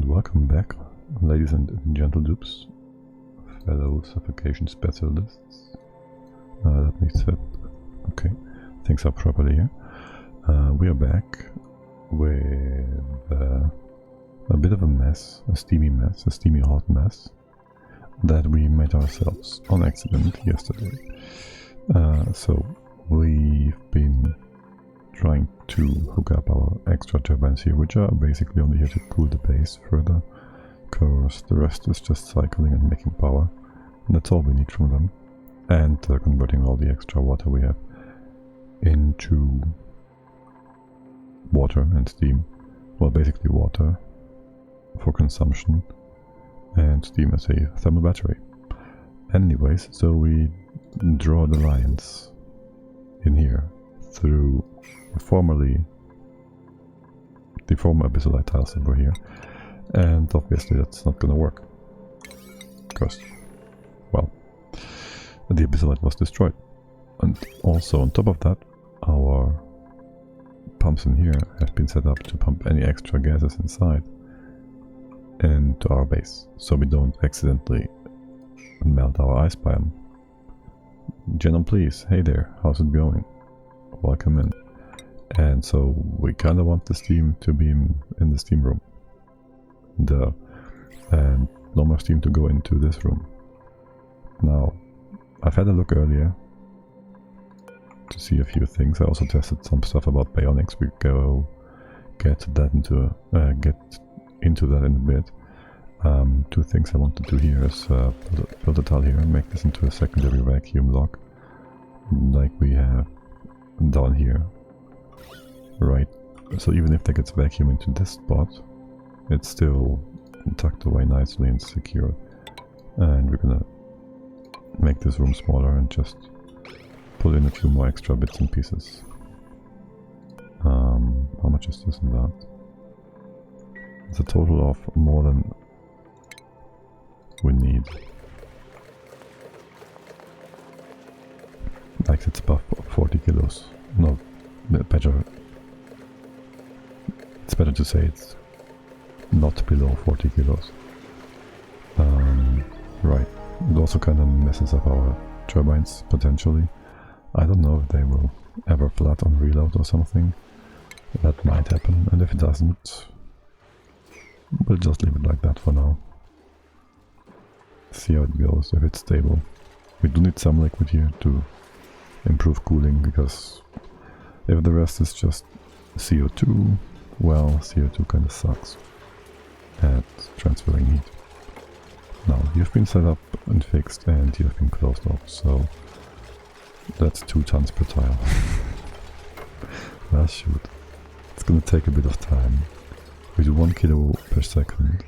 welcome back, ladies and gentle dupes, fellow suffocation specialists. Let me set. Okay, things are properly here. We are back with a bit of a mess, a steamy hot mess that we made ourselves on accident yesterday. So we've been trying to hook up our extra turbines here, which are basically only here to cool the base further, because the rest is just cycling and making power, and that's all we need from them. And converting all the extra water we have into water and steam. Well, basically water for consumption and steam as a thermal battery. Anyways, so we draw the lines in here through the former abyssal tiles that were here, and obviously that's not gonna work because, well, the abyssal was destroyed. And also on top of that, our pumps in here have been set up to pump any extra gases inside into our base, so we don't accidentally melt our ice biome. Genom, please, hey there, how's it going? Welcome in. And so we kind of want the steam to be in the steam room, and no more steam to go into this room. Now, I've had a look earlier to see a few things. I also tested some stuff about bionics. We get into that in a bit. Two things I want to do here is build a tile here and make this into a secondary vacuum lock, like we have down here. Right, so even if that gets vacuum into this spot, it's still tucked away nicely and secure. And we're gonna make this room smaller and just put in a few more extra bits and pieces. How much is this and that? It's a total of more than we need. Like it's above 40 kilos. No, better. It's better to say it's not below 40 kilos. Right. It also kind of messes up our turbines, potentially. I don't know if they will ever flat on reload or something. That might happen, and if it doesn't, we'll just leave it like that for now. See how it goes, if it's stable. We do need some liquid here to improve cooling, because if the rest is just CO2, well, CO2 kind of sucks at transferring heat. Now, you've been set up and fixed, and you've been closed off, so that's 2 tons per tile. Well, shoot. It's gonna take a bit of time. We do 1 kilo per second.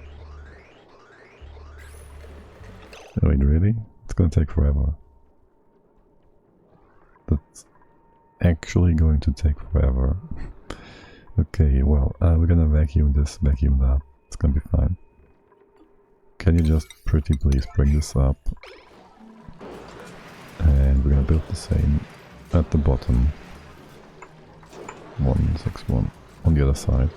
Wait, really? It's gonna take forever. That's actually going to take forever. Okay, well, we're gonna vacuum this, vacuum that. It's gonna be fine. Can you just pretty please bring this up? And we're gonna build the same at the bottom. 161 on the other side.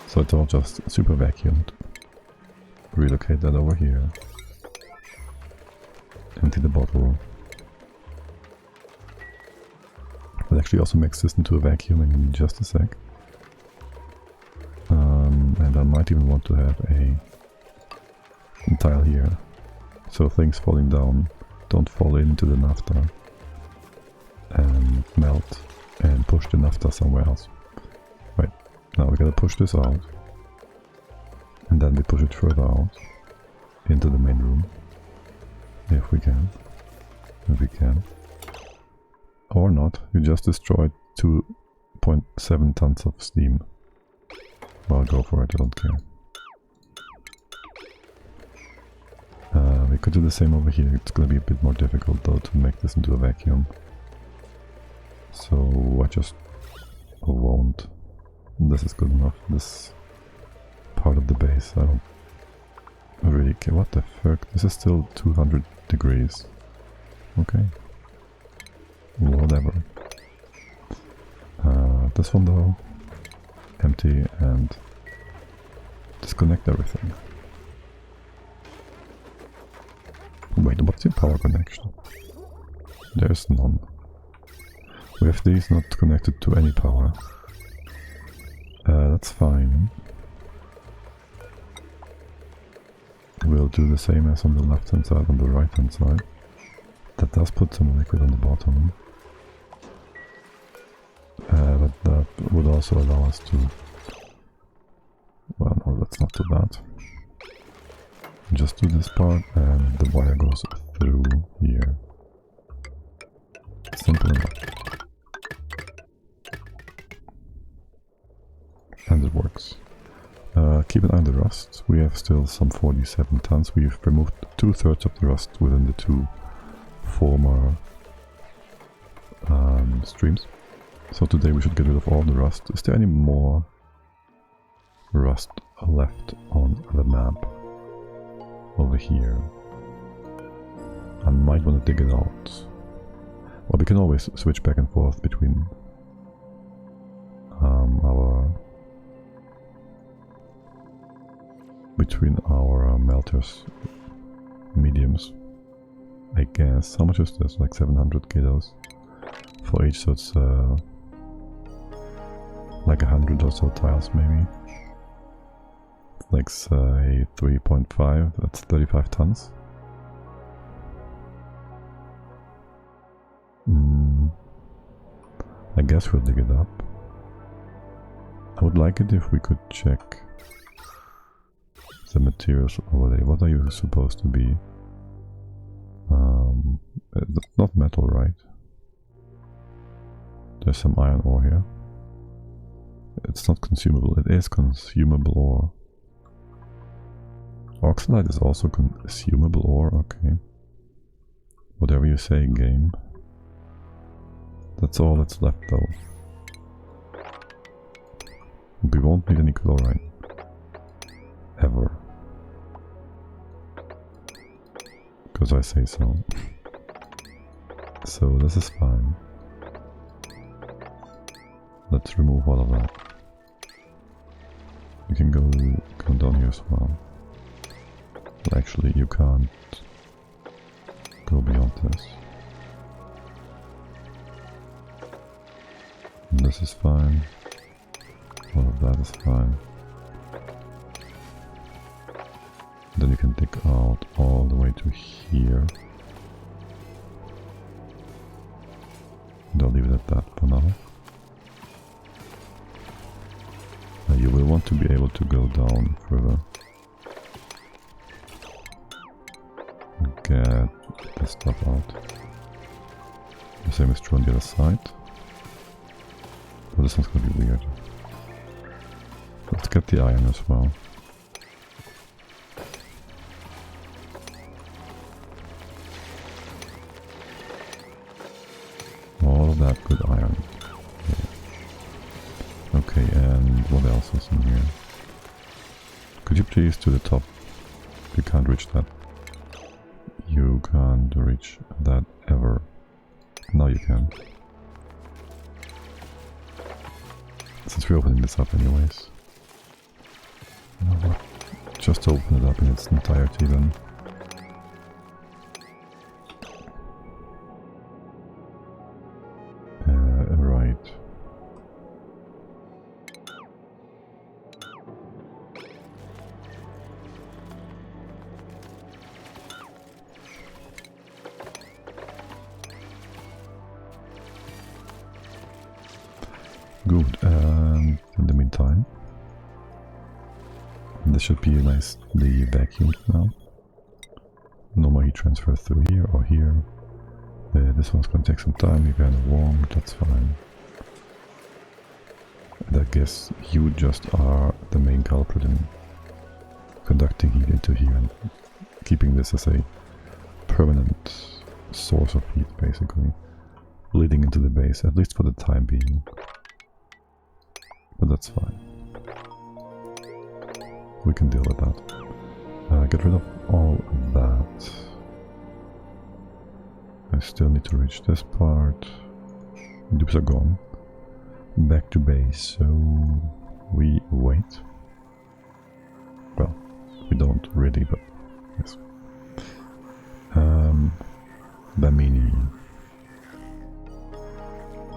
So it's all just super vacuumed. Relocate that over here. Empty the bottle. I'll actually also mix this into a vacuum in just a sec. And I might even want to have a tile here, so things falling down don't fall into the naphtha and melt and push the naphtha somewhere else. Right, now we gotta push this out, and then we push it further out into the main room, if we can. If we can. Or not, we just destroyed 2.7 tons of steam. Well, go for it, I don't care. We could do the same over here. It's gonna be a bit more difficult though to make this into a vacuum. So I just won't. This is good enough. This part of the base, I don't really care. What the fuck? This is still 200 degrees. Okay. Whatever. This one though, empty and disconnect everything. Wait, what's your power connection? There's none. We have these not connected to any power. That's fine. We'll do the same as on the left hand side, on the right hand side. That does put some liquid on the bottom. But that would also allow us to... Well, no, let's not do that. Just do this part and the wire goes through here. Simple enough. And it works. Keep an eye on the rust. We have still some 47 tons. We've removed 2/3 of the rust within the two former streams. So today we should get rid of all the rust. Is there any more rust left on the map? Over here. I might want to dig it out. Well, we can always switch back and forth between our melters, mediums, I guess. How much is this? Like 700 kilos for each, so it's like 100 or so tiles maybe. Like say 3.5, that's 35 tons. I guess we'll dig it up. I would like it if we could check the materials over there. What are you supposed to be? That's not metal, right? There's some iron ore here. It's not consumable. It is consumable ore. Oxalite is also consumable ore, okay. Whatever you say, game. That's all that's left though. We won't need any chlorine. Ever. Because I say so. So this is fine. Let's remove all of that. You can go down here as well. Actually, you can't go beyond this. And this is fine. All of that is fine. Then you can dig out all the way to here. And I'll leave it at that for now. You will want to be able to go down further. Get this stuff out. The same is true on the other side. But this one's gonna be weird. Let's get the iron as well. All of that good iron. Yeah. Okay, and what else is in here? Could you please to the top? You can't reach that. You can't reach that ever. Now you can. Since we're opening this up anyways. You know what? Just open it up in its entirety then. Right. Good, and in the meantime, this should be nicely vacuumed now. No more heat transfer through here or here. This one's going to take some time, you're kind of warm, that's fine. And I guess you just are the main culprit in conducting heat into here and keeping this as a permanent source of heat, basically. Leading into the base, at least for the time being. But that's fine. We can deal with that. Get rid of all of that. I still need to reach this part. Dupes are gone. Back to base, so we wait. Well, we don't really, but yes. Bamini.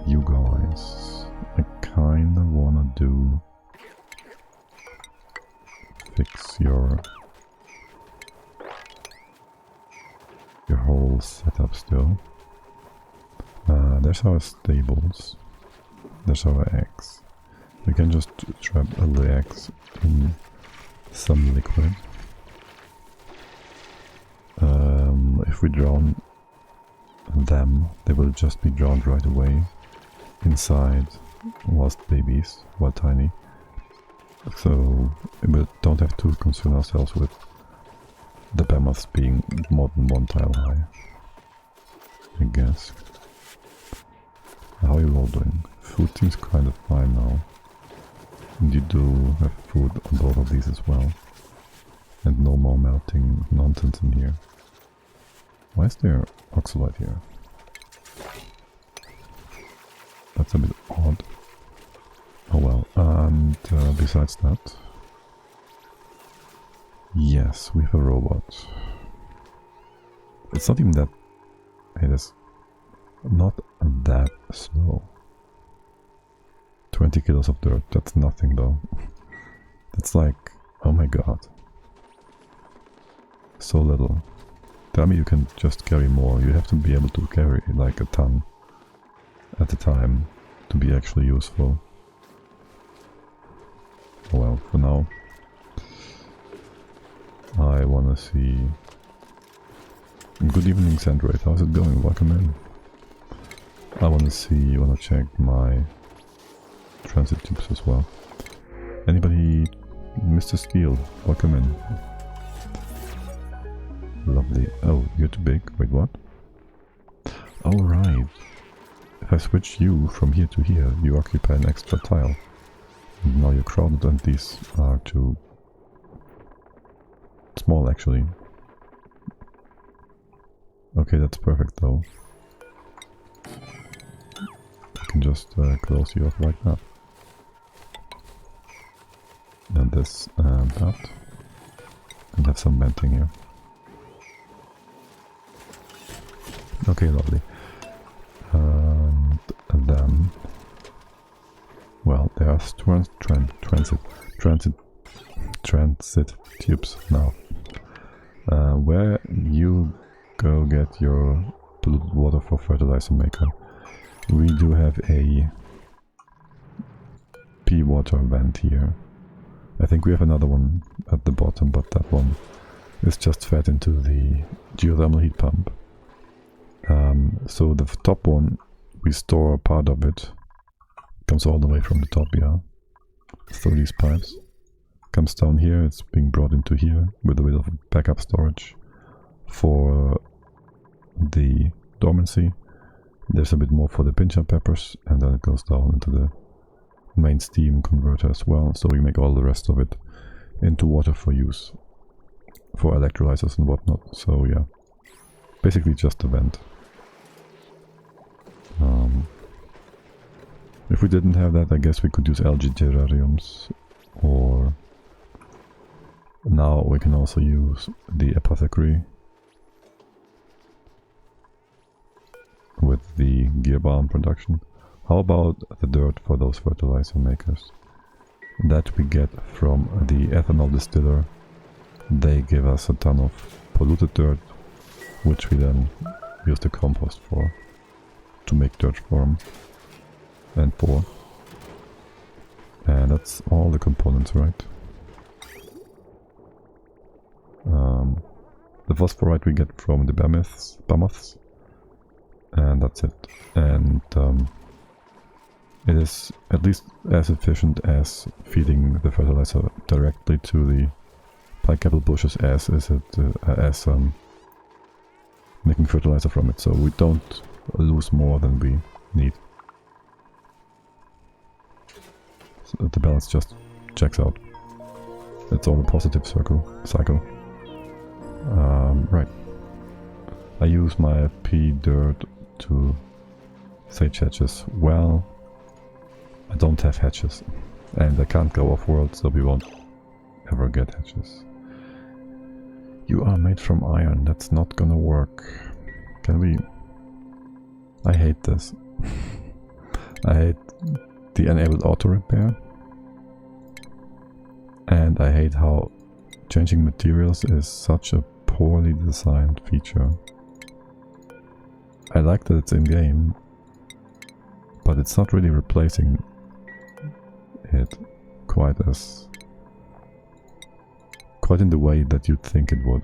You guys, I kinda wanna fix your whole setup still. There's our stables. There's our eggs. We can just trap all the eggs in some liquid. If we drown them, they will just be drowned right away inside lost babies, while tiny. So we don't have to concern ourselves with the behemoths being more than 1 tile high, I guess. How are you all doing? Food seems kind of fine now. And you do have food on both of these as well. And no more melting nonsense in here. Why is there oxalite here? That's a bit odd. Oh well, and besides that... Yes, we have a robot. It's not even that... It is not that slow. 20 kilos of dirt, that's nothing though. That's like, oh my god. So little. Tell me you can just carry more. You have to be able to carry like a ton at a time to be actually useful. Well, for now, I wanna see... Good evening, Sandrate. How's it going? Welcome in. I wanna check my transit tubes as well. Anybody? Mr. Steel, welcome in. Lovely. Oh, you're too big. Wait, what? Oh, right. If I switch you from here to here, you occupy an extra tile. And now you're crowded and these are too small, actually. Okay, that's perfect though. I can just close you off like that. And this and that. And have some venting here. Okay, lovely. And then... Well, there are transit tubes now. Where you go get your polluted water for fertilizer maker. We do have a pea water vent here. I think we have another one at the bottom, but that one is just fed into the geothermal heat pump. So the top one, we store part of it. Comes all the way from the top, yeah. Through these pipes. Comes down here, it's being brought into here with a bit of backup storage for the dormancy. There's a bit more for the pincher peppers, and then it goes down into the main steam converter as well, so we make all the rest of it into water for use for electrolyzers and whatnot. So yeah, basically just a vent. If we didn't have that, I guess we could use algae terrariums, or now we can also use the apothecary with the gear balm production. How about the dirt for those fertilizer makers? That we get from the ethanol distiller. They give us a ton of polluted dirt, which we then use the compost for, to make dirt form and pour. And that's all the components, right? The phosphorite we get from the behemoths, and that's it. And it is at least as efficient as feeding the fertilizer directly to the pike apple bushes as is it making fertilizer from it. So we don't lose more than we need. So the balance just checks out. It's all a positive cycle. Right. I use my pea dirt to sage hatches. Well, I don't have hatches. And I can't go off-world, so we won't ever get hatches. You are made from iron, that's not gonna work. Can we... I hate this. I hate the enabled auto repair. And I hate how changing materials is such a poorly designed feature. I like that it's in-game, but it's not really replacing it quite in the way that you'd think it would.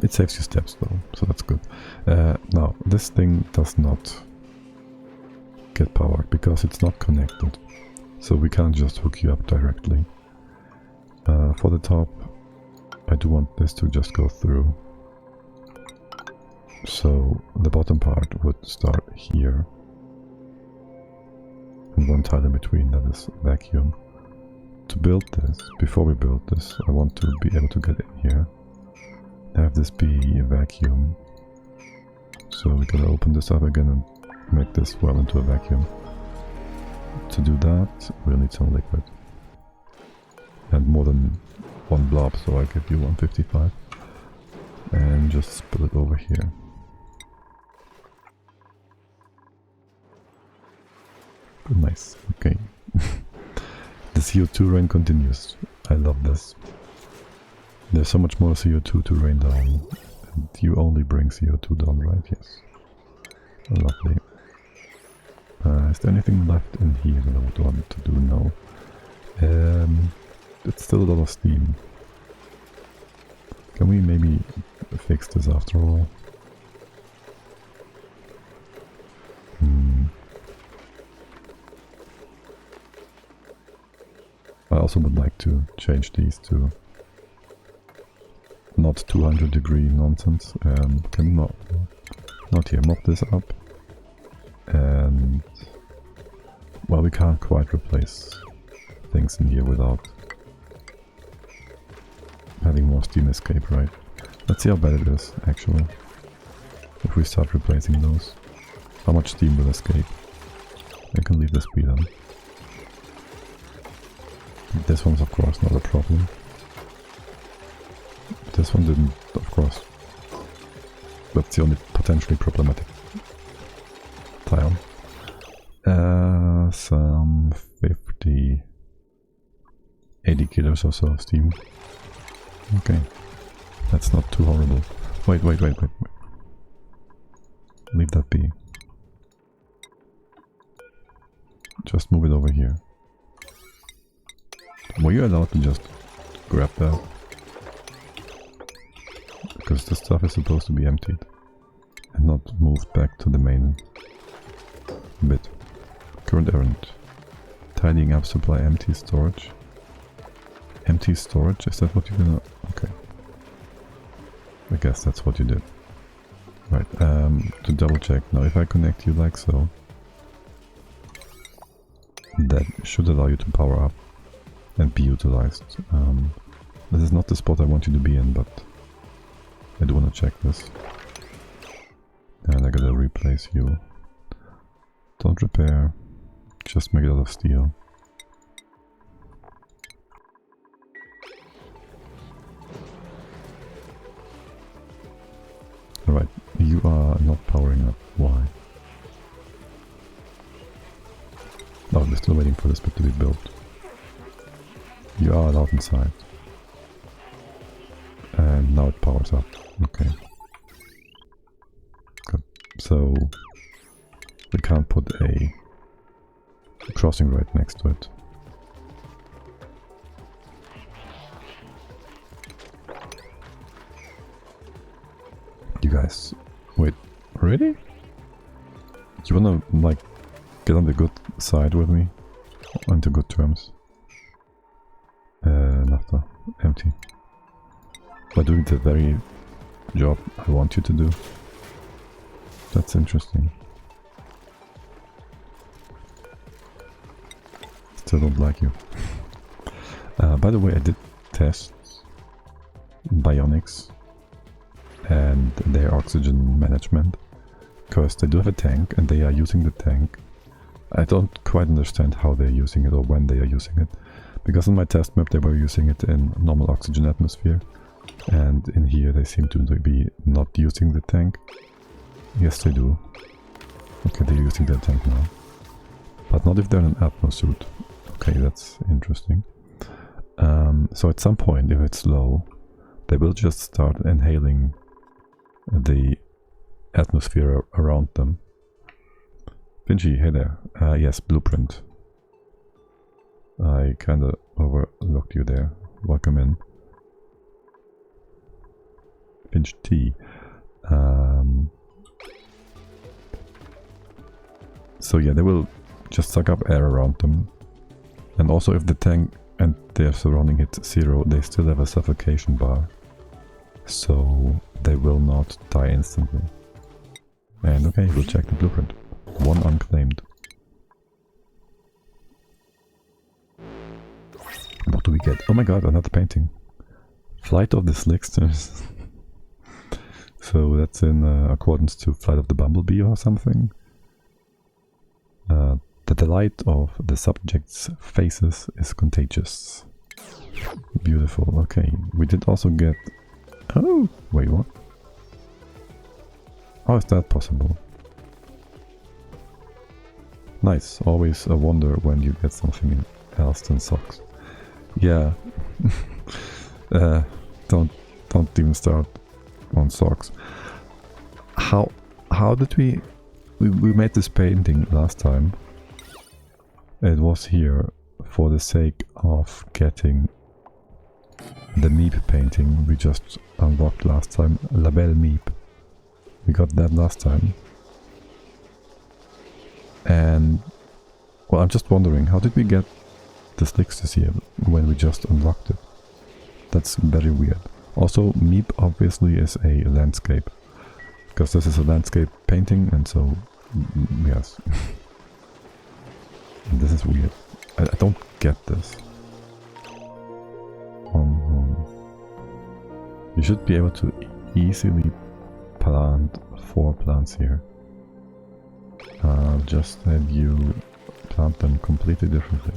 It saves you steps though, so that's good. Now, this thing does not get powered because it's not connected, so we can't just hook you up directly. For the top, I do want this to just go through. So the bottom part would start here. And one tile in between, that is vacuum. To build this, before we build this, I want to be able to get in here. Have this be a vacuum. So we're gonna open this up again and make this well into a vacuum. To do that, we'll need some liquid. And more than one blob, so I'll give you 155. And just spill it over here. Nice, okay. The CO2 rain continues. I love this. There's so much more CO2 to rain down. And you only bring CO2 down, right? Yes. Lovely. Is there anything left in here that I would want to do now? It's still a lot of steam. Can we maybe fix this after all? I also would like to change these to not 200 degree nonsense. Can not here, mop this up. And well, we can't quite replace things in here without having more steam escape, right? Let's see how bad it is, actually. If we start replacing those. How much steam will escape? I can leave this be then. This one's of course not a problem. This one didn't, of course. That's the only potentially problematic tile. Some 50... 80 kilos or so of steam. Okay. That's not too horrible. Wait. Leave that be. Just move it over here. Were you allowed to just grab that? Because the stuff is supposed to be emptied and not moved back to the main bit. Current errand. Tidying up supply empty storage. Empty storage? Is that what you're gonna... Okay. I guess that's what you did. Right, to double check. Now if I connect you like so, that should allow you to power up and be utilized. This is not the spot I want you to be in, but I do want to check this. And I gotta replace you. Don't repair, just make it out of steel. Alright, you are not powering up. Why? Oh, we're still waiting for this bit to be built. You are allowed inside. And now it powers up. Okay. Good. So we can't put a crossing right next to it. You guys, wait, really? You wanna like get on the good side with me? Onto good terms? Nafta, empty. By doing the very job I want you to do. That's interesting. Still don't like you. By the way, I did test Bionics and their oxygen management, because they do have a tank and they are using the tank I don't quite understand how they're using it or when they are using it. Because in my test map they were using it in normal oxygen atmosphere. And in here they seem to be not using the tank. Yes, they do. Okay, they're using their tank now. But not if they're in an atmosuit. Okay, that's interesting. So at some point, if it's low, they will just start inhaling the atmosphere around them. Pinchy, hey there. Yes, blueprint. I kinda overlooked you there. Welcome in. Pinch T. So yeah, they will just suck up air around them. And also if the tank and their surrounding hit 0, they still have a suffocation bar. So they will not die instantly. And okay, we'll check the blueprint. 1 unclaimed. What do we get? Oh my god, another painting. Flight of the Slicksters. So that's in accordance to Flight of the Bumblebee or something. The delight of the subject's faces is contagious. Beautiful. Okay, we did also get... Oh! Wait, what? How is that possible? Nice. Always a wonder when you get something else than socks. Yeah. Don't even start on socks. How did we made this painting last time? It was here for the sake of getting the Meep painting we just unlocked last time. La Belle Meep. We got that last time. And well, I'm just wondering, how did we get the Slicksters here when we just unlocked it? That's very weird. Also, Meep obviously is a landscape, because this is a landscape painting, and so yes. This is weird. I don't get this. You should be able to easily plant 4 plants here. Just have you plant them completely differently.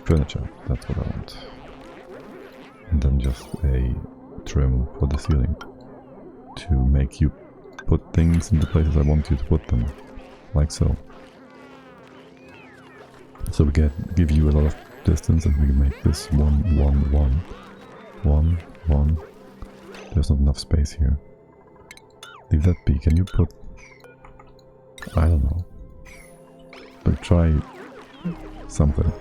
Furniture, that's what I want. And then just a trim for the ceiling to make you put things in the places I want you to put them, like so. So we give you a lot of distance, and we make this 1, 1, 1, 1, 1. There's not enough space here. Leave that be. Can you put... I don't know. But try something.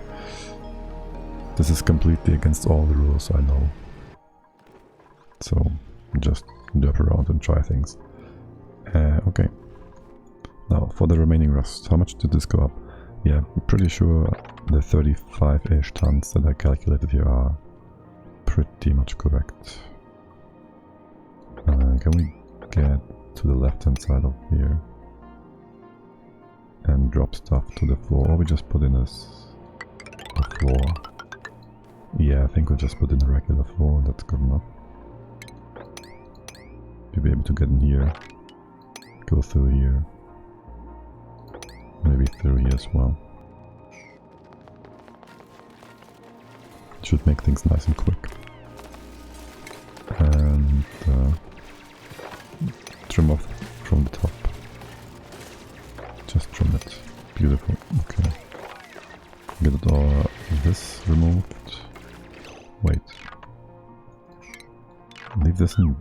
This is completely against all the rules, I know. So just derp around and try things. Okay. Now for the remaining rust, how much did this go up? Yeah, I'm pretty sure the 35-ish tons that I calculated here are pretty much correct. Can we get to the left-hand side of here and drop stuff to the floor, or we just put in a floor? Yeah, I think we'll just put in a regular floor, that's good enough. You'll be able to get in here, go through here, maybe through here as well. Should make things nice and quick. And trim off from the top. Just trim it. Beautiful. Okay. Get it all this removed. Wait. Leave this in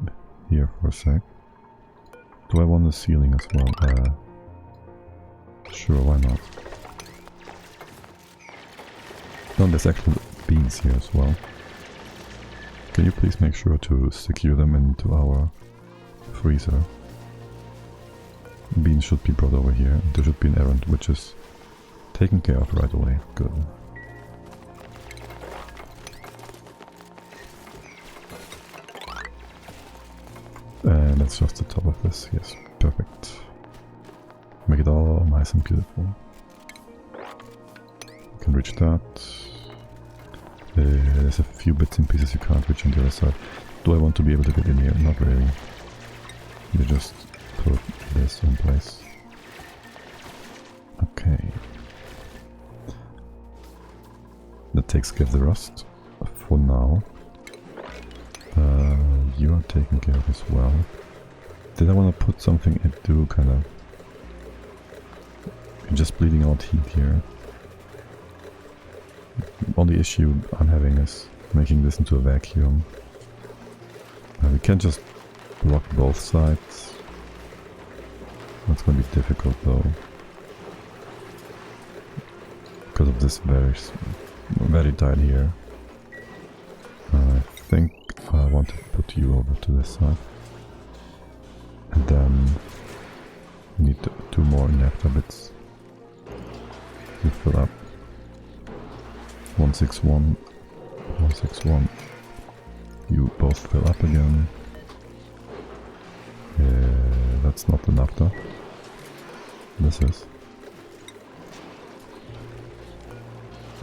here for a sec. Do I want the ceiling as well? Sure, why not? No, there's actually beans here as well. Can you please make sure to secure them into our freezer? Beans should be brought over here. There should be an errand which is taken care of right away. Good. And that's just the top of this. Yes, perfect. Make it all nice and beautiful. You can reach that. there's a few bits and pieces you can't reach on the other side. Do I want to be able to get in here? Not really. You just put this in place. Okay. That takes care of the rust for now. You are taken care of as well. Did I want to put something into kind of... You're just bleeding out heat here. Only issue I'm having is making this into a vacuum. We can't just block both sides. That's going to be difficult though. Because of this very tight here. I think I want to put you over to this side. And then we need two more naphtha bits to fill up. 161, 161. You both fill up again. That's not the naphtha. This is.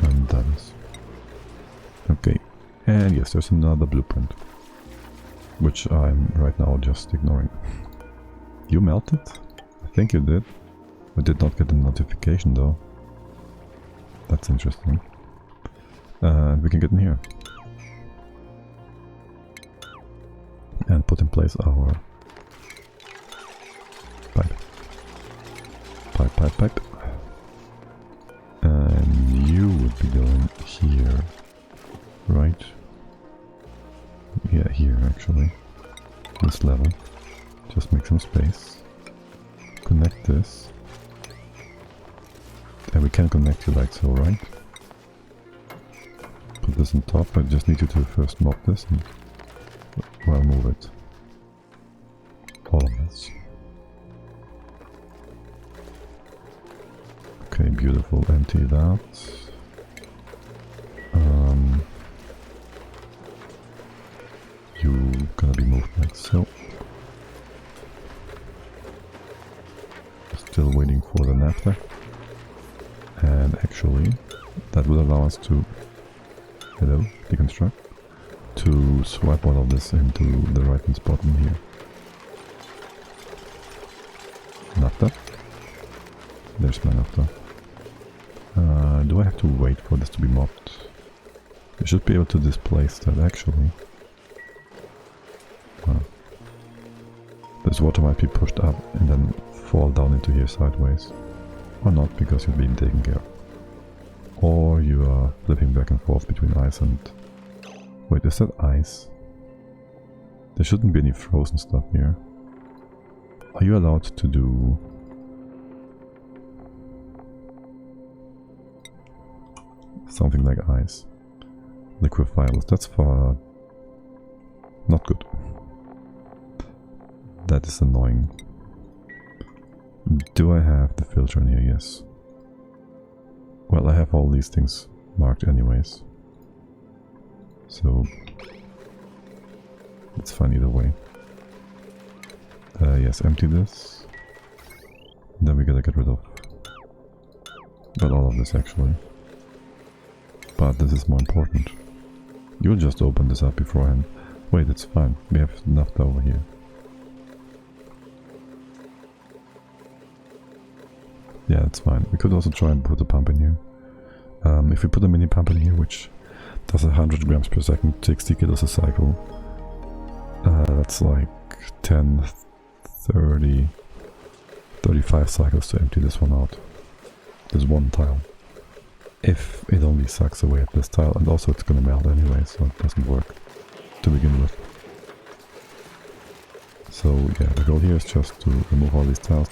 And that is. Okay. And yes, there's another blueprint. Which I'm right now just ignoring. You melted? I think you did. I did not get a notification though. That's interesting. And we can get in here. And put in place our pipe. Pipe. And you would be going here, right? Yeah, here actually. This level. Just make some space. Connect this. And we can connect you like so, right? Put this on top. I just need you to first mob this and well move it. All of this. Okay, beautiful. Empty that. You gonna be moved like so. Still waiting for the naphtha. And actually, that will allow us to, hello, Deconstruct, to swipe all of this into the right hand spot in here. Naphtha. There's my naphtha. Do I have to wait for this to be mopped? You should be able to displace that actually. This water might be pushed up and then fall down into here sideways. Or not, because you're being taken care of. Or you are flipping back and forth between ice and... Wait, is that ice? There shouldn't be any frozen stuff here. Are you allowed to do... something like ice? Liquefiables, that's for... not good. That is annoying. Do I have the filter in here? Yes. Well, I have all these things marked anyways. So... it's fine either way. Yes, empty this. Then we gotta get rid of... well, all of this actually. But this is more important. You'll just open this up beforehand. Wait, it's fine. We have naphtha over here. Yeah, it's fine. We could also try and put a pump in here. If we put a mini pump in here, which does 100 grams per second, 60 kilos a cycle, that's like 10, 30, 35 cycles to empty this one out. This one tile. If it only sucks away at this tile, and also it's gonna melt anyway, so it doesn't work to begin with. So yeah, the goal here is just to remove all these tiles,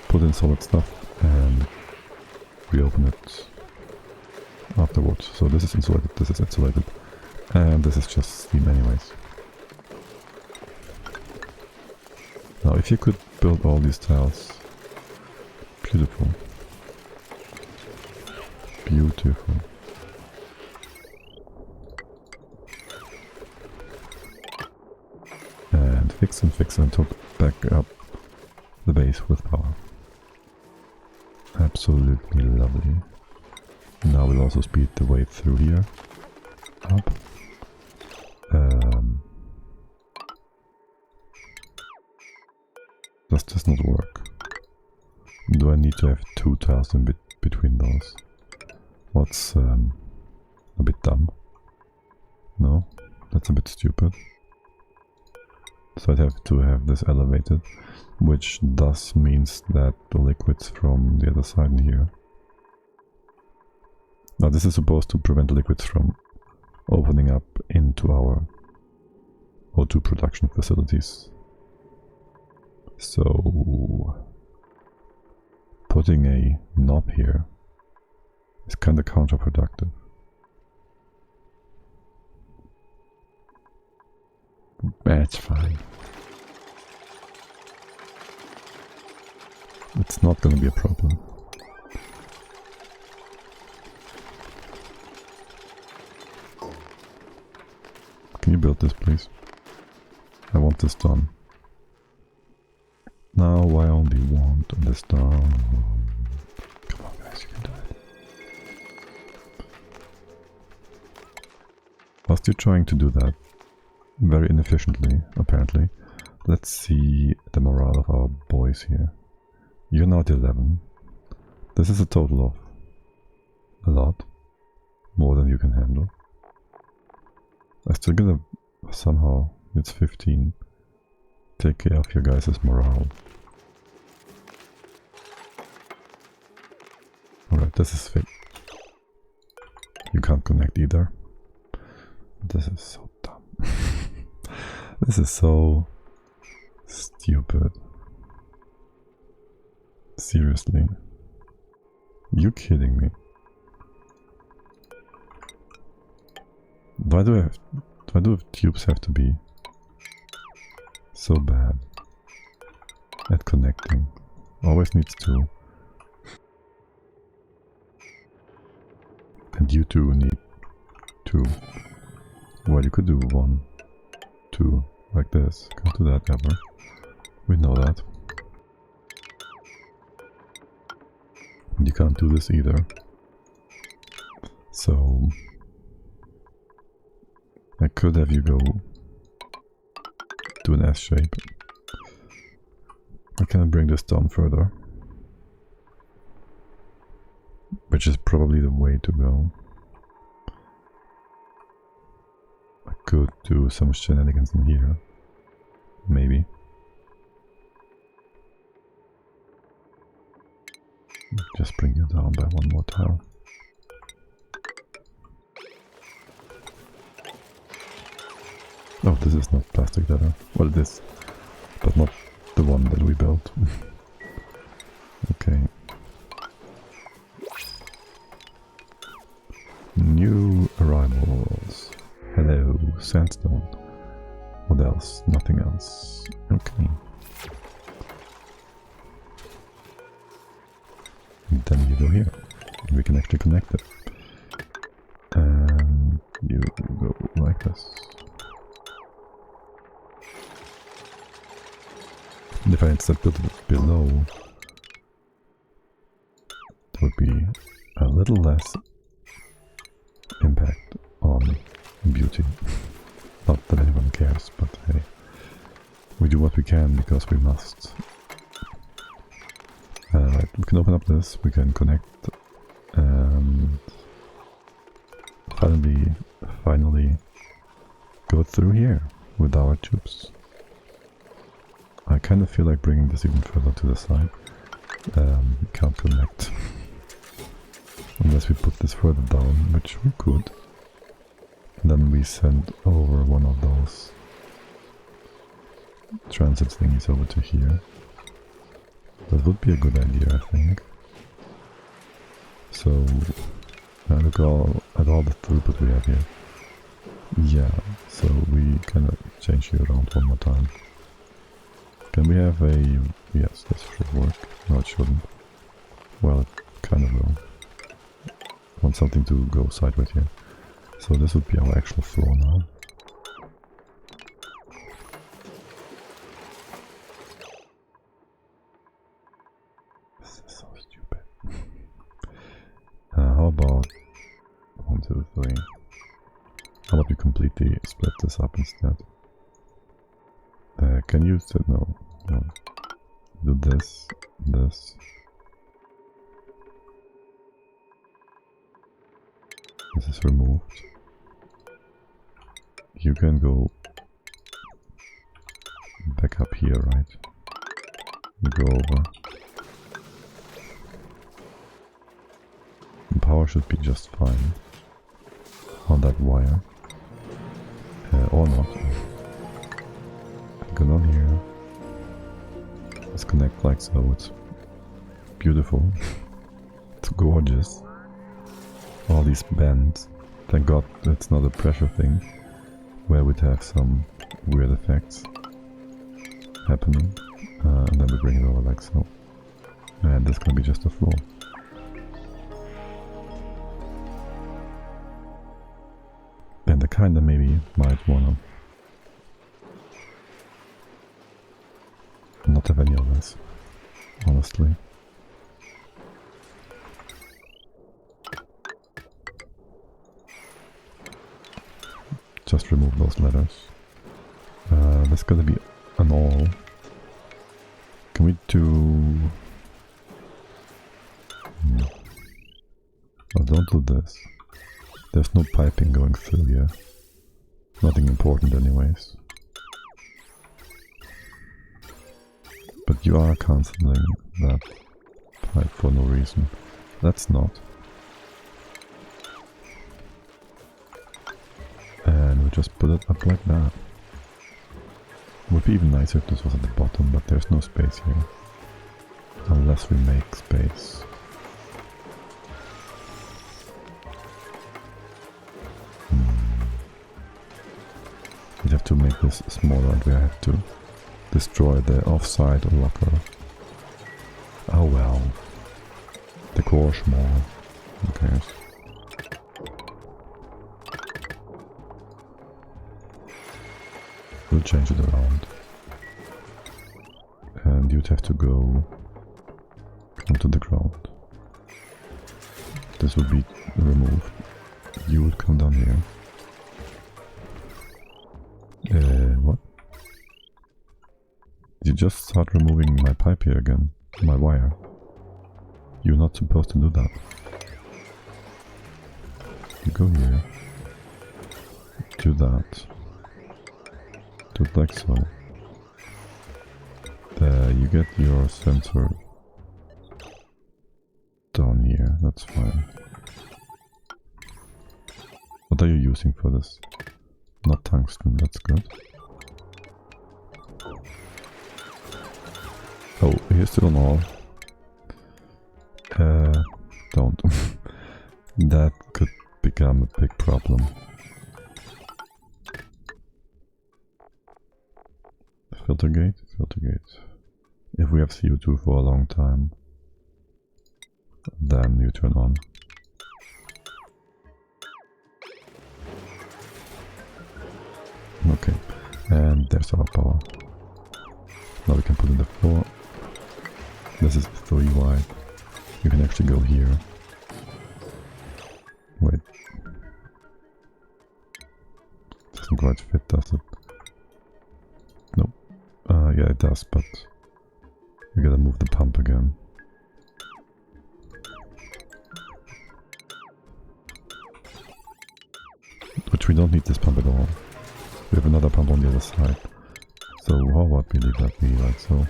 put in solid stuff, and reopen it afterwards. So this is insulated, this is insulated, and this is just steam anyways. Now if you could build all these tiles, beautiful. Beautiful. And fix and talk back up the base with power. Absolutely lovely. Now we'll also speed the way through here. up. Does this not work? Do I need to have 2 tiles in between those? What's a bit dumb? No, that's a bit stupid. So I'd have to have this elevated, which thus means that the liquids from the other side in here. Now this is supposed to prevent the liquids from opening up into our O2 production facilities. So putting a knob here is kind of counterproductive. That's fine. It's not going to be a problem. Can you build this, please? I want this done. Now I only want this done. Come on guys, you can do it. Whilst you're trying to do that, very inefficiently, apparently, let's see the morale of our boys here. You're now at 11. This is a total of a lot. More than you can handle. I still gotta somehow, it's 15. Take care of your guys' morale. Alright, this is fit. You can't connect either. This is so dumb. This is so stupid. Seriously. You kidding me? Why do tubes have to be so bad at connecting? Always needs 2. And you 2 need 2. Well, you could do 1, 2, like this. Can't do that ever. We know that. And you can't do this either. So I could have you go do an S shape. I can bring this down further, which is probably the way to go. I could do some shenanigans in here, maybe. Just bring you down by 1 more tile. Oh, this is not plastic leather. Well, it is, but not the one that we built. Okay. New arrivals. Hello, sandstone. What else? Nothing else. Okay. And then you go here. We can actually connect it. And you go like this. And if I instead build it below, there would be a little less impact on beauty. Not that anyone cares, but hey, we do what we can because we must. Right, we can open up this, we can connect, and finally go through here with our tubes. I kind of feel like bringing this even further to the side. Can't connect. Unless we put this further down, which we could. And then we send over one of those transit thingies over to here. That would be a good idea, I think. So, look at all the throughput we have here. Yeah, so we kind of change you around one more time. Can we have a... yes, this should work. No, it shouldn't. Well, it kind of will. I want something to go sideways here. So this would be our actual floor now. This is so stupid. How about 1, 2, 3? How about we completely split this up instead? Can you say no? No. Do this, this. This is removed. You can go back up here, right? You go over. And power should be just fine on that wire. Or not. Go down here. Let's connect like so. It's beautiful. It's gorgeous. All these bends. Thank God it's not a pressure thing where we'd have some weird effects happening. And then we bring it over like so. And this can be just a floor. And I kinda maybe might wanna not have any of this, honestly. Just remove those letters. That's gonna be an all. Can we do... No. Oh, don't do this. There's no piping going through here. Nothing important anyways. But you are cancelling that pipe for no reason. That's not. And we just put it up like that. Would be even nicer if this was at the bottom, but there's no space here. Unless we make space. We'd have to make this smaller and we have to destroy the offside locker. Oh well. The core small. Who cares? We'll change it around. And you'd have to go onto the ground. This would be removed. You would come down here. What? You just start removing my pipe here again. My wire. You're not supposed to do that. You go here. Do that. Do it like so. There, you get your sensor down here. That's fine. What are you using for this? Not tungsten, that's good. Oh, here's still an all. Don't. That could become a big problem. Filter gate, filter gate. If we have CO2 for a long time, then you turn on. Okay, and there's our power. Now we can put in the floor. This is 3 wide. You can actually go here. Wait. Doesn't quite fit, does it? Nope. Yeah, it does, but we gotta move the pump again. Which we don't need this pump at all. We have another pump on the other side. So how about we leave that be like so.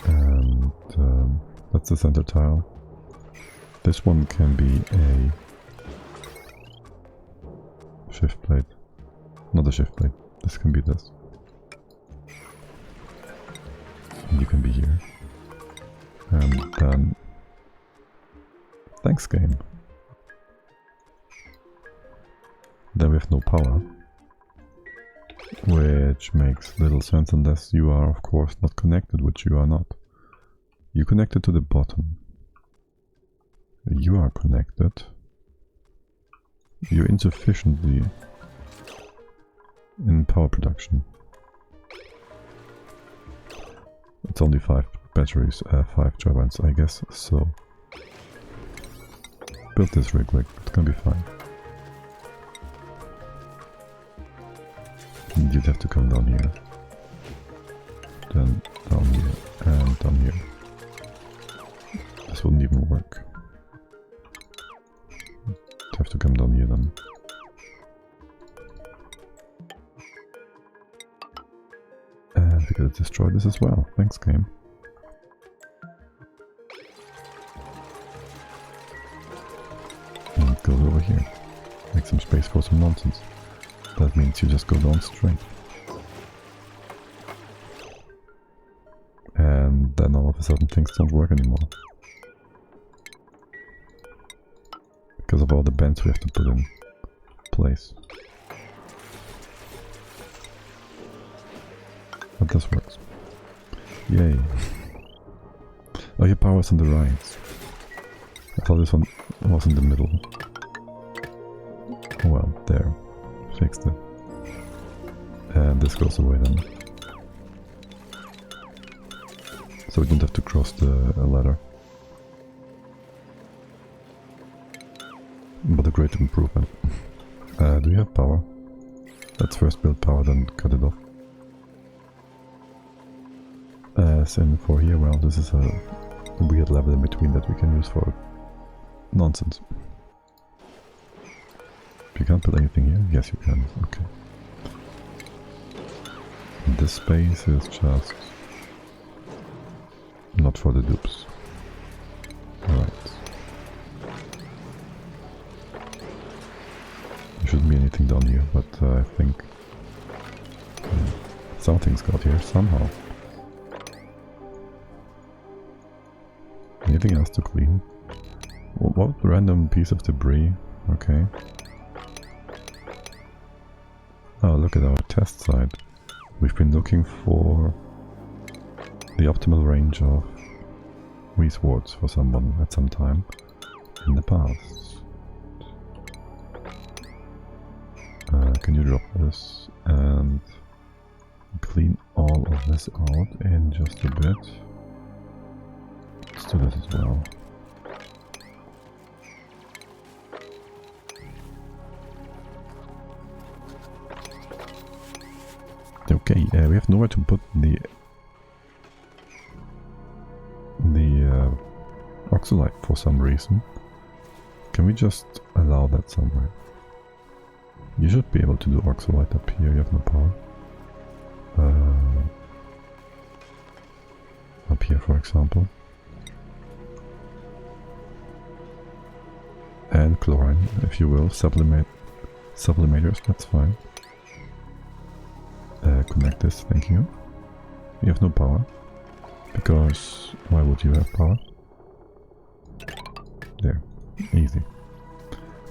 And that's the center tile. This one can be a shift plate. Not a shift plate. This can be this. And you can be here. And then... Thanks, game. Then we have no power. Which makes little sense unless you are, of course, not connected, which you are not. You connected to the bottom. You are connected. You're insufficiently in power production. It's only 5 batteries, 5 turbines, I guess, so... Build this real quick, it's gonna be fine. You'd have to come down here. Then down here and down here. This wouldn't even work. You'd have to come down here then. And we gotta destroy this as well. Thanks, game. And it goes over here. Make some space for some nonsense. That means you just go down straight. And then all of a sudden things don't work anymore. Because of all the bends we have to put in place. But this works. Yay. Oh, your power's on the right. I thought this one was in the middle. Oh well, there. Fixed it. And this goes away then. So we don't have to cross the ladder. But a great improvement. Do you have power? Let's first build power, then cut it off. As in for here, well, this is a weird level in between that we can use for nonsense. You can't put anything here? Yes, you can. Okay. This space is just not for the dupes. Alright. There shouldn't be anything down here, but I think something's got here somehow. Anything else to clean? What random piece of debris? Okay. Oh, look at our test site. We've been looking for the optimal range of rewards for someone at some time in the past. Can you drop this and clean all of this out in just a bit? Let's do that as well. Okay, we have nowhere to put the oxalite for some reason. Can we just allow that somewhere? You should be able to do oxalite up here, you have no power. Up here, for example. And chlorine, if you will, sublimators, that's fine. Connect this, thank you. You have no power. Because why would you have power? There, easy.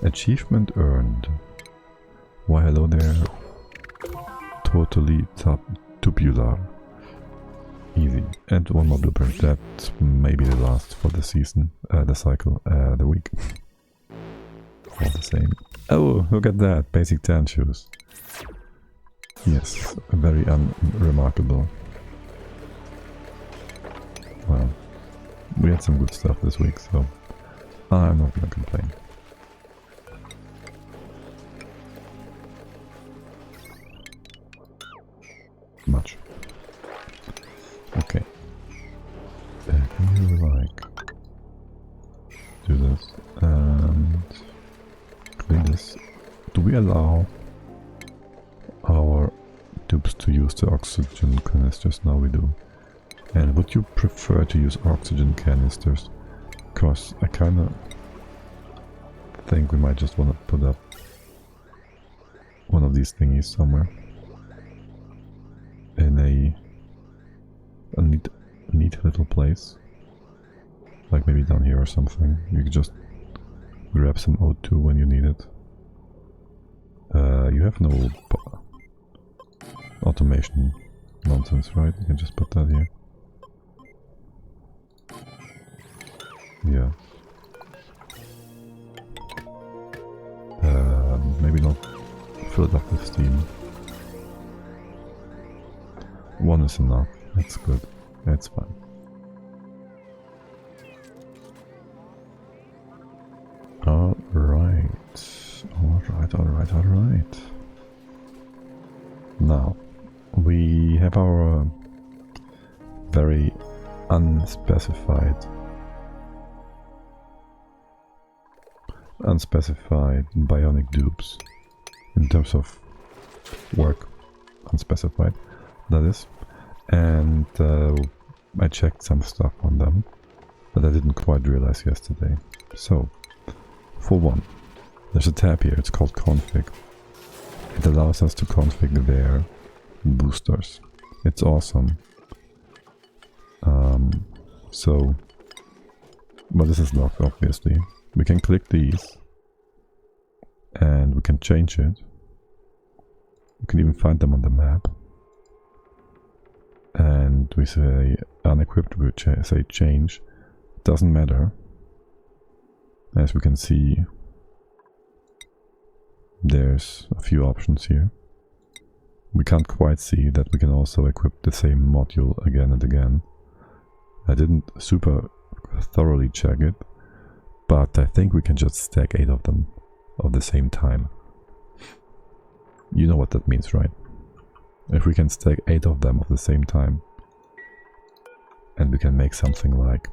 Achievement earned. Why hello there. Totally tubular. Easy. And one more blueprint. That may be the last for the season, the cycle, the week. All the same. Oh, look at that. Basic tan shoes. Yes, very unremarkable. Well, we had some good stuff this week, so I'm not gonna complain. Much. Okay. Can you like do this and clean this? Do we allow our dupes to use the oxygen canisters? Now we do. And would you prefer to use oxygen canisters? Because I kinda think we might just want to put up one of these thingies somewhere. In a neat little place. Like maybe down here or something. You could just grab some O2 when you need it. You have no automation nonsense, right? You can just put that here. Yeah. Maybe not fill it up with steam. One is enough. That's good. That's fine. Alright. Alright. Now, we have our very unspecified bionic dupes in terms of work, unspecified, that is. And I checked some stuff on them that I didn't quite realize yesterday. So, for one, there's a tab here, it's called config. It allows us to configure their boosters. It's awesome. But this is locked, obviously. We can click these and we can change it. We can even find them on the map. And we say unequipped, we say change. Doesn't matter. As we can see, there's a few options here. We can't quite see that we can also equip the same module again and again. I didn't super thoroughly check it, but I think we can just stack 8 of them at the same time. You know what that means, right? If we can stack 8 of them at the same time, and we can make something like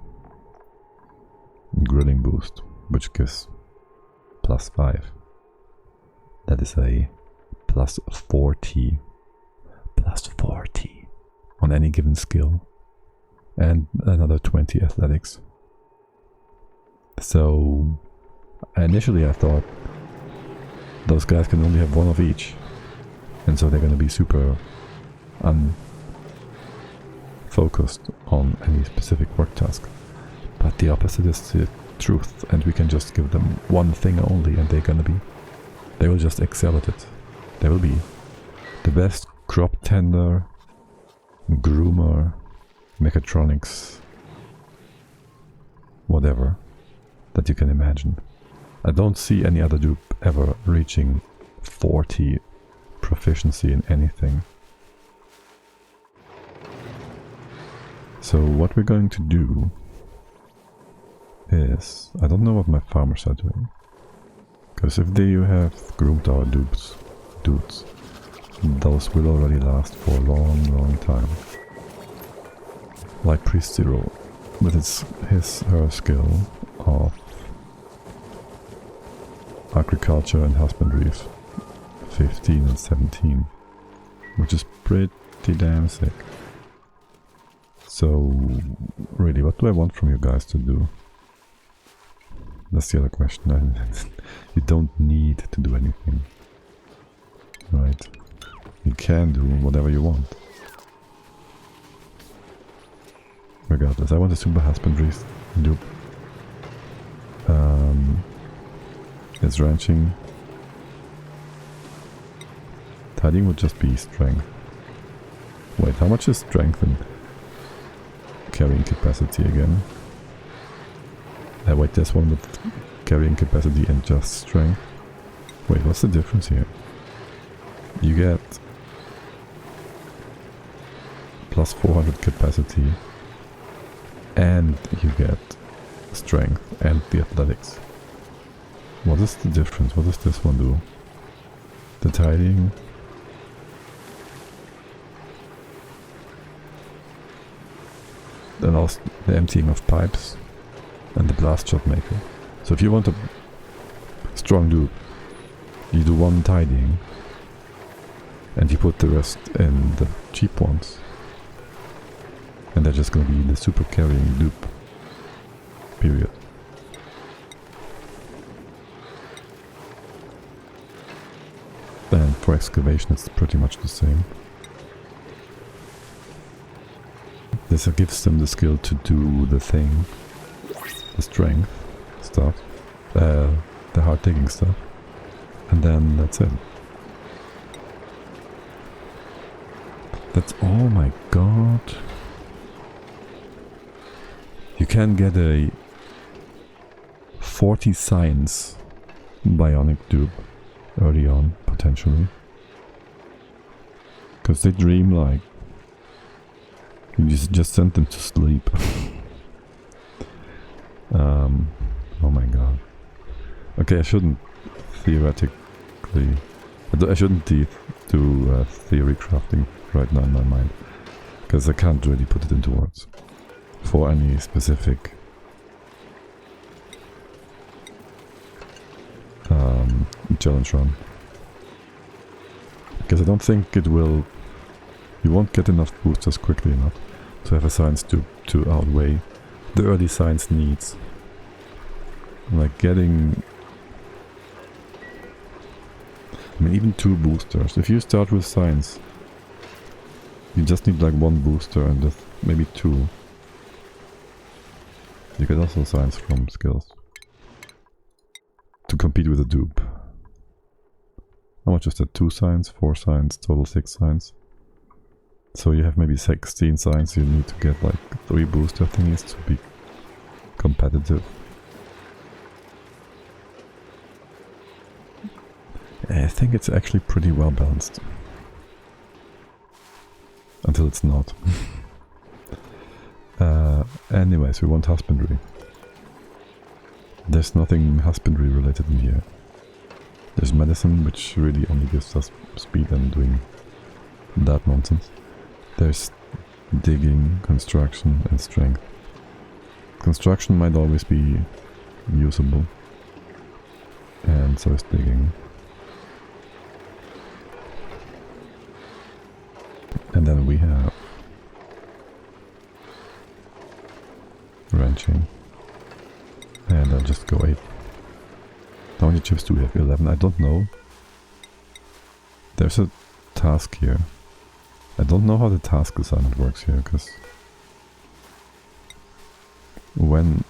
grilling boost, which gives +5. That is a +40 on any given skill, and another 20 athletics. So initially I thought those guys can only have 1 of each, and so they're going to be super unfocused on any specific work task. But the opposite is the truth, and we can just give them 1 thing only, and they will just excel at it. They will be the best crop tender, groomer, mechatronics, whatever that you can imagine. I don't see any other dupe ever reaching 40 proficiency in anything. So what we're going to do is, I don't know what my farmers are doing, because if you have groomed our dudes, those will already last for a long time. Like Priest Zero, with her skill of agriculture and husbandry, 15 and 17, which is pretty damn sick. So really, what do I want from you guys to do? That's the other question. You don't need to do anything, right? You can do whatever you want. Regardless, I want a super husbandry dupe. It's ranching. Tidying would just be strength. Wait, how much is strength and carrying capacity again? Wait, there's one with carrying capacity and just strength. Wait, what's the difference here? You get +400 capacity, and you get strength and the athletics. What is the difference? What does this one do? The tidying. Then also the emptying of pipes and the blast shot maker. So if you want a strong dupe, you do 1 tidying and you put the rest in the cheap ones, and they're just gonna be the super carrying dupe, period. And for excavation it's pretty much the same. This gives them the skill to do the thing, the strength stuff, the hard digging stuff, and then that's it. That's, oh my god. You can get a 40 science bionic dupe early on, potentially. Because they dream like you just sent them to sleep. Oh my god. Okay, I shouldn't theoretically I shouldn't do theory crafting right now in my mind, because I can't really put it into words for any specific challenge run. Because I don't think it will... You won't get enough boosters quickly enough to have a science to outweigh the early science needs. Like getting... I mean, even 2 boosters. If you start with science, you just need like 1 booster and just maybe 2. You get also science from skills to compete with a dupe. How much is that? 2 science, 4 science, total 6 science. So you have maybe 16 science, you need to get like 3 booster thingies to be competitive. I think it's actually pretty well balanced. Until it's not. Anyways, we want husbandry. There's nothing husbandry related in here. There's medicine, which really only gives us speed and doing that nonsense. There's digging, construction, and strength. Construction might always be usable. And so is digging. And then we have ranching. And I'll just go 8. How many chips do we have? 11? I don't know. There's a task here. I don't know how the task assignment works here, because when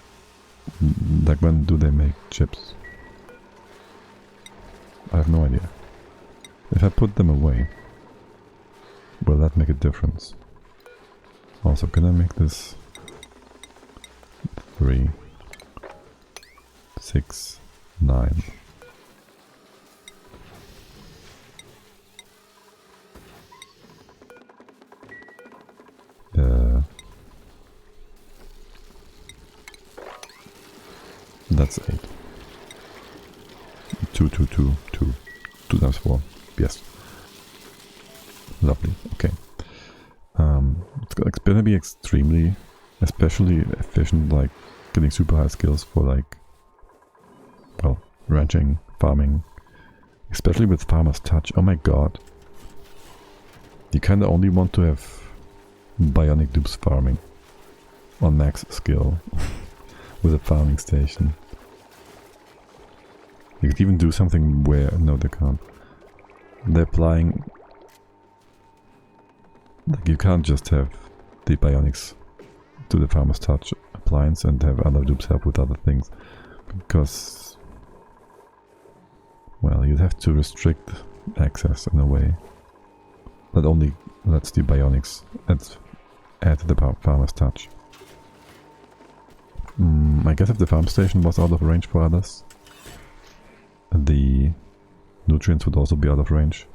do they make chips? I have no idea. If I put them away, will that make a difference? Also, can I make this 3, 6, 9? That's 8. 2, 2, 2, 2. 2 times 4. Yes. Lovely. Okay. It's gonna be extremely, especially efficient, like getting super high skills for like, well, ranching, farming, especially with farmer's touch. Oh my god. You kinda only want to have bionic dupes farming on max skill with a farming station. You could even do something where... no, they can't. They're applying... like, you can't just have the bionics do the farmer's touch appliance and have other dupes help with other things. Because... well, you'd have to restrict access in a way that only lets the bionics add the farmer's touch. I guess if the farm station was out of range for others, the nutrients would also be out of range.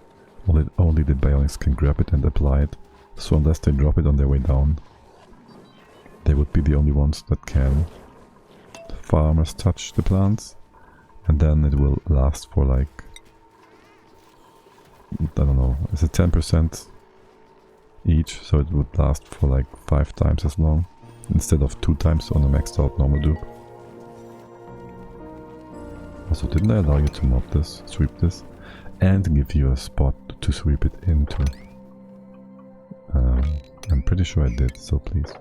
Only the bionics can grab it and apply it. So unless they drop it on their way down, they would be the only ones that can farmers touch the plants. And then it will last for like, I don't know, is it 10% each? So it would last for like 5 times as long, instead of 2 times on a maxed out normal dupe. Also, didn't I allow you to mob this, sweep this, and give you a spot to sweep it into? I'm pretty sure I did, so please.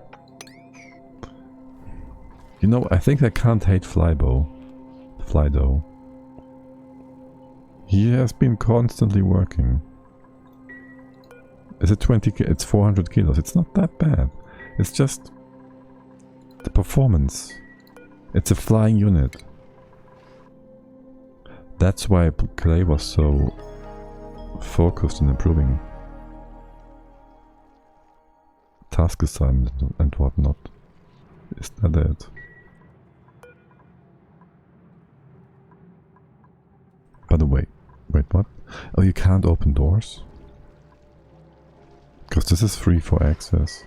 You know, I think I can't hate Flydo. He has been constantly working. Is it 20 kilos? It's 400 kilos. It's not that bad. It's just the performance. It's a flying unit. That's why Klei was so focused on improving task assignment and whatnot. Is that it? By the way, wait, what? Oh, you can't open doors? Because this is free for access.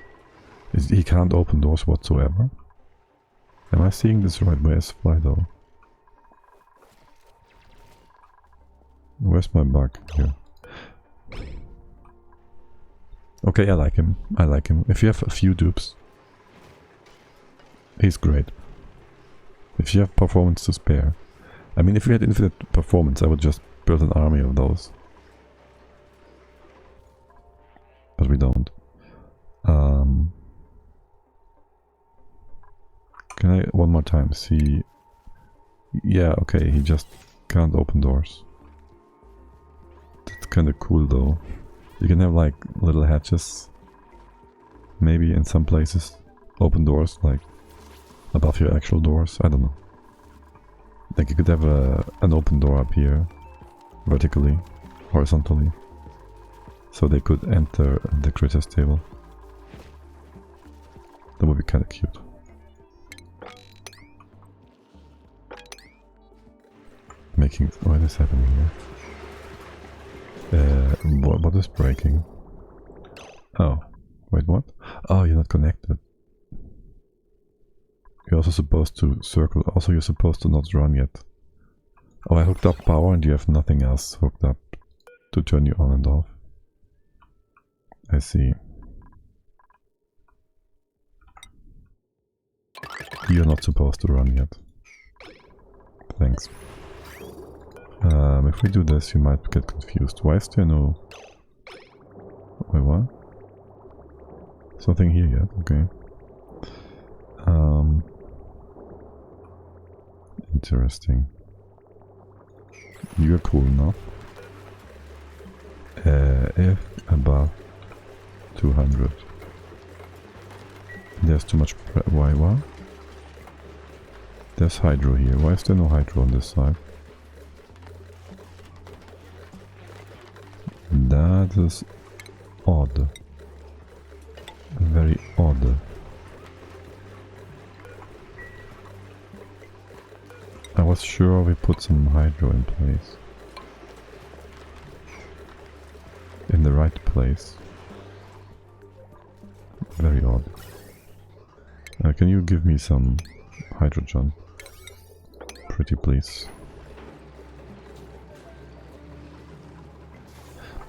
He can't open doors whatsoever? Am I seeing this right? Where's Flydo? Where's my bug here? Okay, I like him. I like him. If you have a few dupes, he's great. If you have performance to spare. I mean, if you had infinite performance, I would just build an army of those. But we don't. Can I one more time see? Yeah, okay, he just can't open doors. That's kind of cool though. You can have like little hatches. Maybe in some places open doors like above your actual doors. I don't know. Like you could have an open door up here vertically, horizontally. So they could enter the critters table. That would be kind of cute. Making... what is happening here? What is breaking? Oh, wait, what? Oh, you're not connected. You're also supposed to circle. Also, you're supposed to not run yet. Oh, I hooked up power and you have nothing else hooked up to turn you on and off. I see. You're not supposed to run yet. Thanks. If we do this, you might get confused. Why is there no... wait, what? Something here yet? Okay. Interesting. You're cool enough. If above 200. There's too much... why, what? There's hydro here. Why is there no hydro on this side? That is odd. Very odd. I was sure we put some hydro in place. In the right place. Very odd. Can you give me some hydrogen? Pretty please.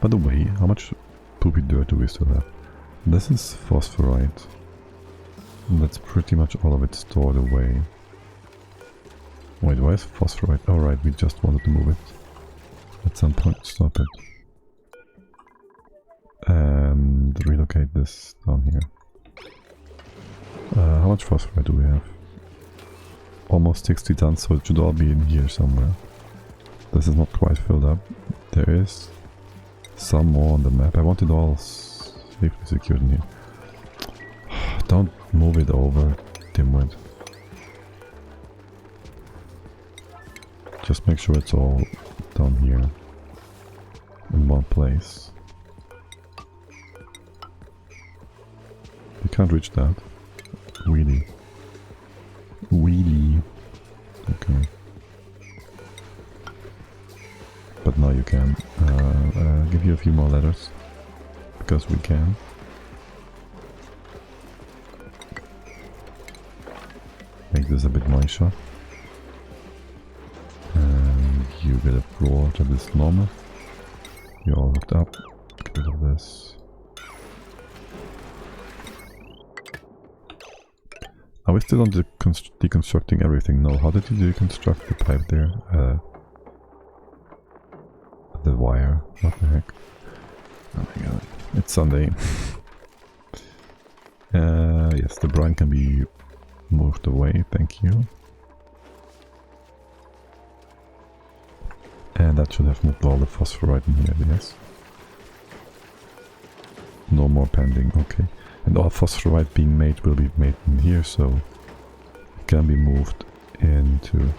By the way, how much poopy dirt do we still have? This is phosphorite. That's pretty much all of it stored away. Wait, why is phosphorite? Oh right, we just wanted to move it. At some point, stop it. And relocate this down here. How much phosphorite do we have? Almost 60 tons, so it should all be in here somewhere. This is not quite filled up. There is some more on the map. I want it all safely secured in here. Don't move it over, dimwit. Just make sure it's all down here in one place. You can't reach that. Wheelie. Wheelie. Okay. But now you can. Give you a few more letters. Because we can. Make this a bit nicer. And you get a floor that is normal. You're all hooked up. Get rid of this. Are we still on deconstructing everything? No. How did you deconstruct the pipe there? The wire. What the heck? Oh my god. It's Sunday. Yes, the brine can be moved away. Thank you. And that should have moved all the phosphorite in here, yes. No more pending, okay. And all phosphorite being made will be made in here, so it can be moved into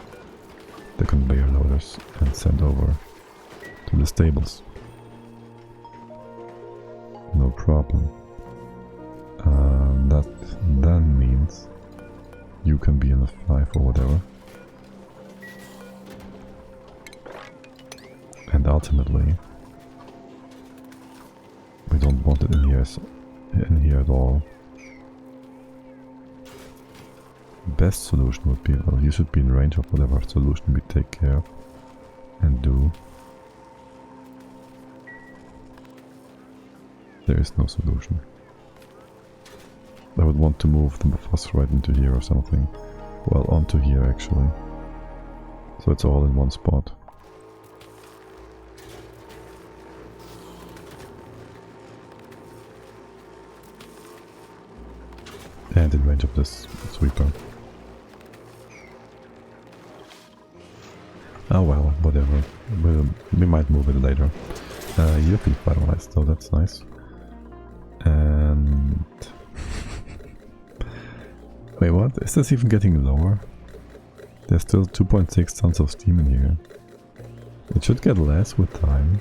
the conveyor loaders and sent over to the stables. No problem. That then means you can be in a 5 or whatever. And ultimately, we don't want it in here at all. Best solution would be, well, you should be in range of whatever solution we take care of and do. There is no solution. I would want to move the phosphorite into here or something. Well, onto here actually. So it's all in one spot. And in range of this sweeper. Oh well, whatever. We might move it later. You feel finalized, so that's nice. And... Wait, what? Is this even getting lower? There's still 2.6 tons of steam in here. It should get less with time.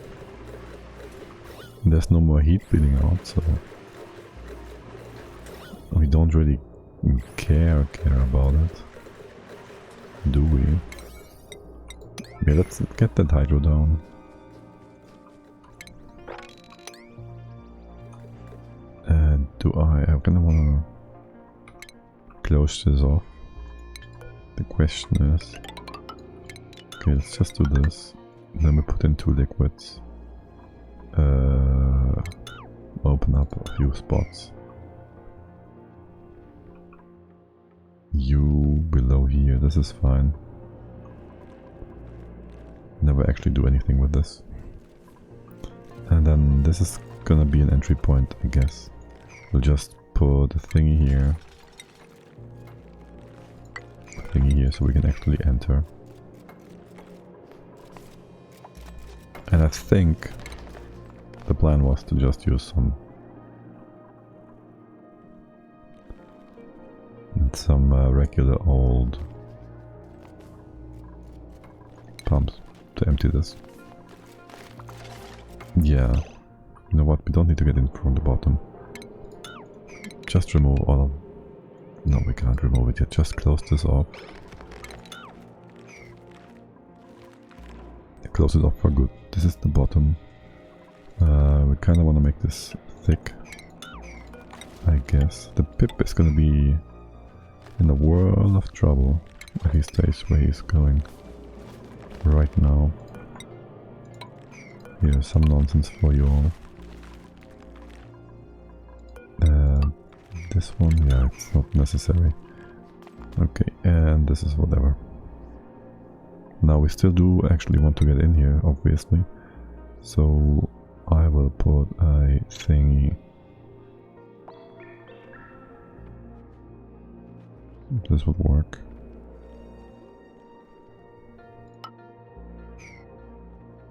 There's no more heat bleeding out, so... We don't really care about it. Do we? Okay, let's get that hydro down. I kinda wanna close this off. The question is... Okay, let's just do this. Then we put in 2 liquids. Open up a few spots. You below here, this is fine. Never actually do anything with this. And then this is gonna be an entry point, I guess. We'll just put a thingy here. So we can actually enter. And I think the plan was to just use some regular old pumps to empty this. Yeah, you know what, we don't need to get in from the bottom. Just remove all of... No, we can't remove it yet, just close this off. Close it off for good. This is the bottom. We kinda wanna make this thick, I guess. The pip is gonna be in a world of trouble if he stays where he's going right now. Here's some nonsense for you all. This one, yeah, it's not necessary. Okay, and this is whatever. Now we still do actually want to get in here, obviously. So I will put a thingy. This would work.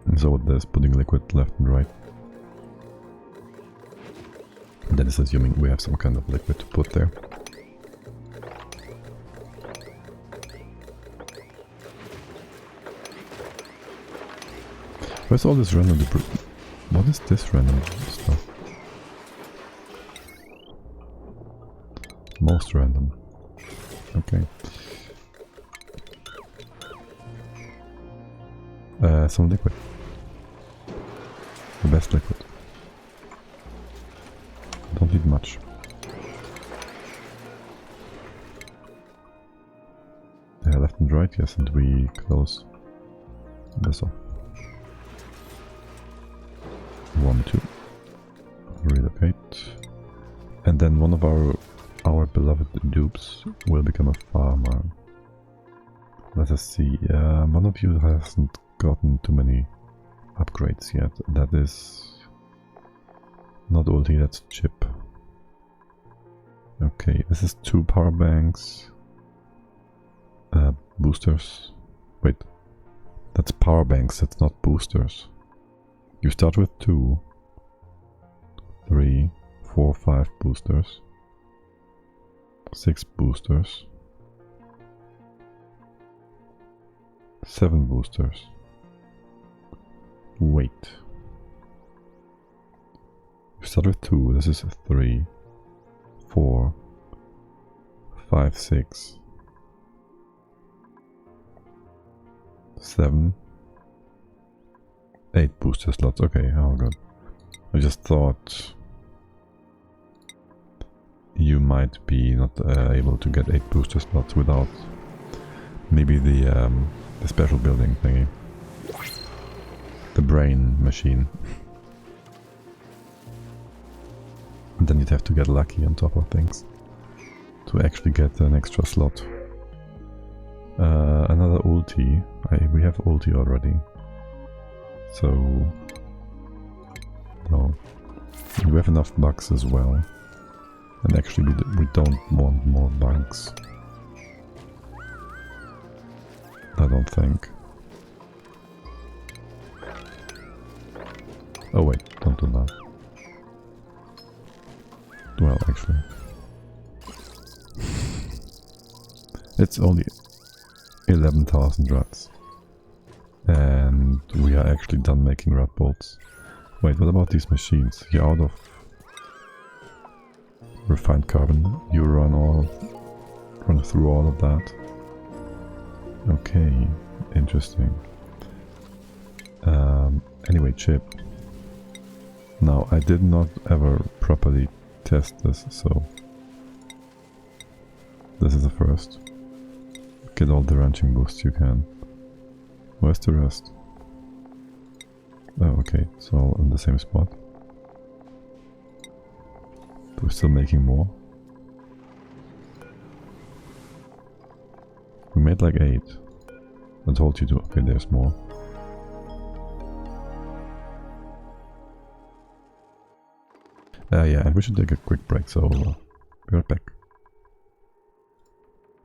And so with this, putting liquid left and right. That is assuming we have some kind of liquid to put there. Where's all this random debris? What is this random stuff? Most random. Okay. Some liquid. The best liquid. Don't need much. Left and right, yes, and we close this off. 1, 2. Relocate. And then one of our beloved dupes will become a farmer. Let us see. One of you hasn't gotten too many upgrades yet. That is not ulti, that's chip. Okay, this is 2 power banks. Boosters. Wait, that's power banks, that's not boosters. You start with 2, 3, 4, 5 boosters, 6 boosters, 7 boosters. Wait. You start with 2, this is 3, 4, 5, 6, 7, 8 booster slots. Okay, oh god. I just thought you might be not able to get 8 booster slots without maybe the special building thingy. The brain machine. then you'd have to get lucky on top of things to actually get an extra slot. Another ulti. We have ulti already. So... no. We have enough bugs as well. And actually we don't want more bugs. I don't think. Oh wait, don't do that. Well, actually. It's only 11,000 rats. And we are actually done making rat bolts. Wait, what about these machines? You're out of refined carbon. You run through all of that. Okay, interesting. Anyway, chip. Now, I did not ever properly test this, so this is the first. Get all the wrenching boosts you can. Where's the rest? Oh, okay, it's all in the same spot. But we're still making more. We made like 8. I told you to. Okay, there's more. Yeah, and we should take a quick break, so be right back.